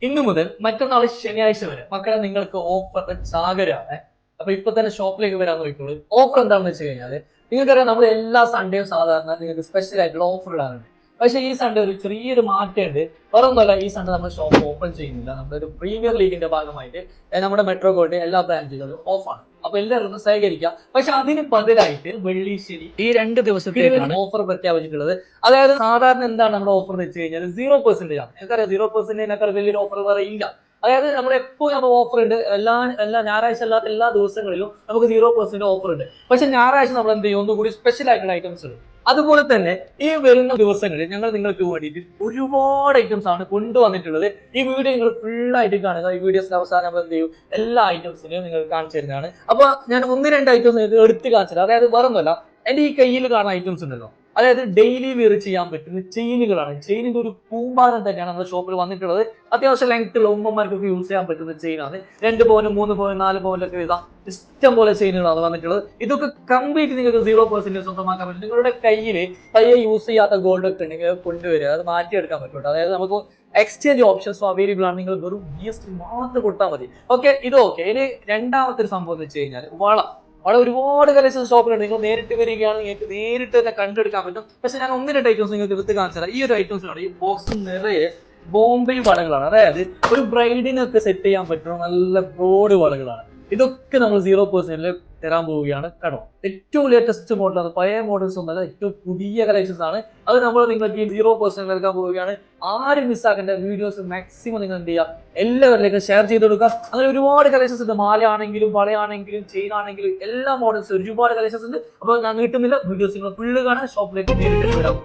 ഇന്നു മുതൽ മറ്റന്നാൾ ശനിയാഴ്ച വരെ മക്കളെ നിങ്ങൾക്ക് ഓഫർ സാഗരമാണ്. അപ്പൊ ഇപ്പൊ തന്നെ ഷോപ്പിലേക്ക് വരാൻ നോക്കിക്കോളൂ. ഓഫർ എന്താണെന്ന് വെച്ച് കഴിഞ്ഞാൽ നിങ്ങൾക്കറിയാം നമ്മൾ എല്ലാ സൺഡേയും സാധാരണ നിങ്ങൾക്ക് സ്പെഷ്യൽ ആയിട്ടുള്ള ഓഫറുകളാണ്. പക്ഷേ ഈ സൺഡേ ഒരു ചെറിയൊരു മാറ്റമുണ്ട്. വേറൊന്നുമല്ല, ഈ സൺഡേ നമ്മൾ ഷോപ്പ് ഓപ്പൺ ചെയ്യുന്നില്ല. നമ്മുടെ പ്രീമിയർ ലീഗിന്റെ ഭാഗമായിട്ട് നമ്മുടെ മെട്രോ ഗോൾഡ് എല്ലാ ബ്രാഞ്ചുകളും ഓഫാണ്. അപ്പൊ എല്ലാവരും സഹകരിക്കാം. പക്ഷെ അതിന് ബദലായിട്ട് വെള്ളി ശനി ഈ 2 ദിവസത്തേക്കാണ് ഓഫർ പ്രഖ്യാപിച്ചിട്ടുള്ളത്. അതായത് സാധാരണ എന്താണ് നമ്മുടെ ഓഫർ എന്ന് വെച്ച് കഴിഞ്ഞാൽ 0% ആണ്. എനിക്കറിയാം 0%നേക്കാൾ വലിയൊരു ഓഫർ വേറെ ഇല്ല. അതായത് നമ്മൾ എപ്പോഴും ഓഫർ ഉണ്ട്. എല്ലാ ഞായറാഴ്ച അല്ലാത്ത എല്ലാ ദിവസങ്ങളിലും നമുക്ക് 0% ഓഫർ ഉണ്ട്. പക്ഷെ ഞായറാഴ്ച നമ്മൾ എന്ത് ചെയ്യും, ഒന്നുകൂടി സ്പെഷ്യൽ ആയിട്ടുള്ള ഐറ്റംസ് ഉണ്ട്. അതുപോലെ തന്നെ ഈ വരുന്ന ദിവസങ്ങളിൽ ഞങ്ങൾ നിങ്ങൾക്ക് വേണ്ടിയിട്ട് ഒരുപാട് ഐറ്റംസ് ആണ് കൊണ്ടുവന്നിട്ടുള്ളത്. ഈ വീഡിയോ നിങ്ങൾ ഫുൾ ആയിട്ട് കാണുക. ഈ വീഡിയോസിന്റെ അവസാനം നമ്മൾ എന്ത് ചെയ്യും, എല്ലാ ഐറ്റംസിനെയും നിങ്ങൾ കാണിച്ചു തരുന്നതാണ്. അപ്പൊ ഞാൻ 1-2 ഐറ്റംസ് എടുത്ത് കാണിച്ചത്, അതായത് വേറൊന്നുമല്ല, എന്റെ ഈ കയ്യിൽ കാണുന്ന ഐറ്റംസ് ഉണ്ടല്ലോ, അതായത് ഡെയിലി വെയർ ചെയ്യാൻ പറ്റുന്ന ചെയിനുകളാണ്. ചെയിനിന്റെ ഒരു കൂമ്പാരം തന്നെയാണ് നമ്മുടെ ഷോപ്പിൽ വന്നിട്ടുള്ളത്. അത്യാവശ്യം ലെങ്ത്തുള്ള ഉമ്മമാർക്കൊക്കെ യൂസ് ചെയ്യാൻ പറ്റുന്ന ചെയിനാണ്. 2 പവനും 3 പവനും 4 പവനിലൊക്കെ ഇതാ ഇഷ്ടം പോലെ ചെയിനുകളാണ് വന്നിട്ടുള്ളത്. ഇതൊക്കെ കംപ്ലീറ്റ് നിങ്ങൾക്ക് 0% സ്വന്തമാക്കാൻ പറ്റും. നിങ്ങളുടെ കയ്യിൽ പയ്യെ യൂസ് ചെയ്യാത്ത ഗോൾഡ് ഒക്കെ ഉണ്ടെങ്കിൽ കൊണ്ടുവരിക, അത് മാറ്റിയെടുക്കാൻ പറ്റും. അതായത് നമുക്ക് എക്സ്ചേഞ്ച് ഓപ്ഷൻസ് അവൈലബിൾ ആണ്. നിങ്ങൾ വെറും GST മാത്രം കൊടുത്താൽ മതി. ഓക്കെ, ഇത് ഓക്കെ. ഇനി രണ്ടാമത്തെ ഒരു സംഭവം എന്ന് വെച്ച് കഴിഞ്ഞാൽ അവിടെ ഒരുപാട് കളക്ഷൻസ് ഷോപ്പിലുണ്ട്. നിങ്ങൾ നേരിട്ട് വരികയാണ്, നിങ്ങൾക്ക് നേരിട്ട് തന്നെ കണ്ടെടുക്കാൻ പറ്റും. പക്ഷെ ഞാൻ 1-2 ഐറ്റംസ് നിങ്ങൾക്ക് എടുത്ത് കാണിച്ചാൽ, ഈ ഒരു ഐറ്റംസിനാണ് ഈ ബോക്സ് നിറയെ ബോംബെ വളകളാണ്. അതായത് ഒരു ബ്രൈഡിനൊക്കെ സെറ്റ് ചെയ്യാൻ പറ്റുന്ന നല്ല ബ്രോഡ് വളകളാണ്. ഇതൊക്കെ നമ്മൾ 0% തരാൻ പോവുകയാണ്. കേട്ടോ, ഏറ്റവും ലേറ്റസ്റ്റ് മോഡലാണ്, പഴയ മോഡൽസ് ഒന്നല്ല, ഏറ്റവും പുതിയ കളക്ഷൻസ് ആണ്. അത് നമ്മൾ നിങ്ങൾക്ക് ഈ 0% നൽകാൻ പോവുകയാണ്. ആരും മിസ്സാക്കേണ്ട. വീഡിയോസ് മാക്സിമം നിങ്ങൾ എന്ത് ചെയ്യുക, എല്ലാവരിലേക്കും ഷെയർ ചെയ്ത് കൊടുക്കുക. അങ്ങനെ ഒരുപാട് കളക്ഷൻസ് ഉണ്ട്. മാലയാണെങ്കിലും വളയാണെങ്കിലും ചെയിൻ ആണെങ്കിലും എല്ലാ മോഡൽസും ഒരുപാട് കളക്ഷൻസ് ഉണ്ട്. അപ്പോൾ ഞാൻ കിട്ടുന്നില്ല, വീഡിയോസ് നിങ്ങൾ ഫുള്ള് കാണാൻ, ഷോപ്പിലേക്ക് നേരിട്ട് വരാം.